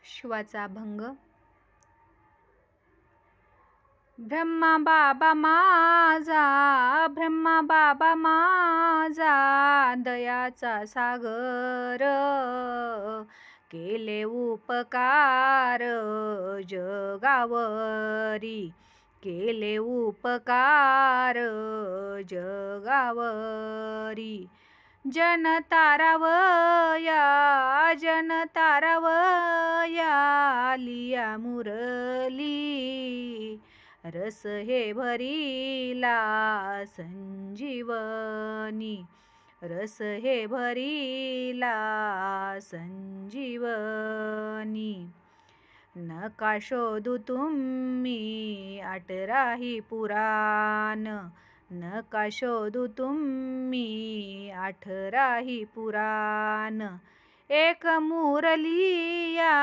शिवाचा भंग. ब्रह्मा बाबा माझा, ब्रह्मा बाबा माझा, दयाचा सागर, केले उपकार जगावरी, केले उपकार जगावरी. जन तारावया, जन तारावया, लिया मुरली, रस हे भरिला संजीवनी, रस हे भरिला संजीवनी. नका शोधू तुम्ही आठराही पुराण, नका शोधू तुम्ही आठराही पुराण. एक मुरलिया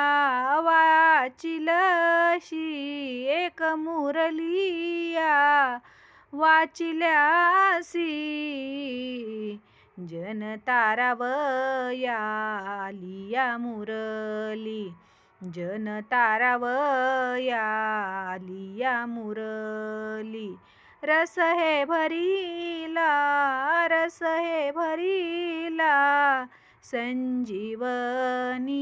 वाचिलशी, एक मुरलिया वाचिल्यासी, जन तारावया लिया मुरली, जन तारावया लिया मुरली. रस हे भरिला, रस हे भरिला संजीवनी,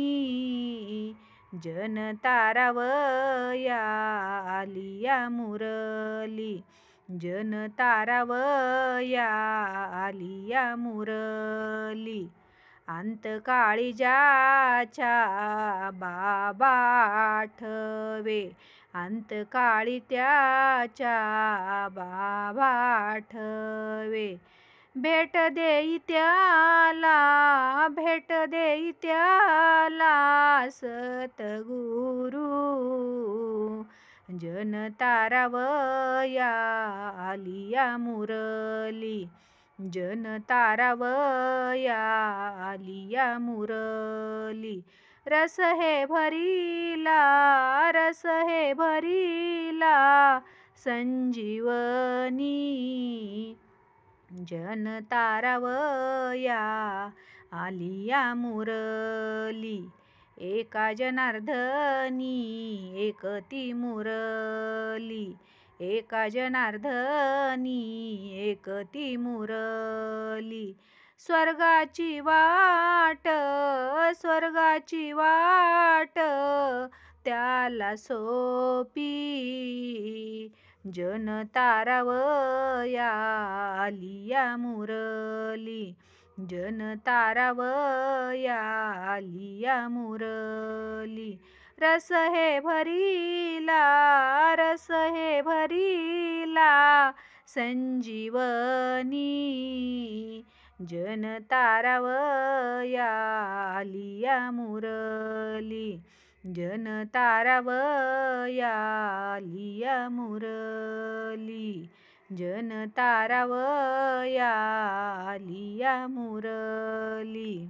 जन तारावया लिया मुरली, जन तारावया लिया मुरली. अंतकाळी ज्याच्या बाबा आठवे, अंतकाळी त्याच्या बाबा आठवे. भेट देई त्याला, भेट देई त्याला सतगुरु, जन तारावया लिया मुरली, जन तारावया लिया मुरली. रस हे भरिला, रस हे भरिला संजीवनी, जन तारावया लिया मुरली. एका जनार्दनी एकती मुरली, एका जनार्दनी एकती मुरली. स्वर्गाची वाट, स्वर्गाची वाट त्याला सोपी, जन तारावया लिया मुरली, जन तारावया लिया मुरली. रस हे भरिला, रस हे भरिला संजीवनी, जन तारावया लिया मुरली, जन तारावया लिया मुरली, जन तारावया लिया मुरली.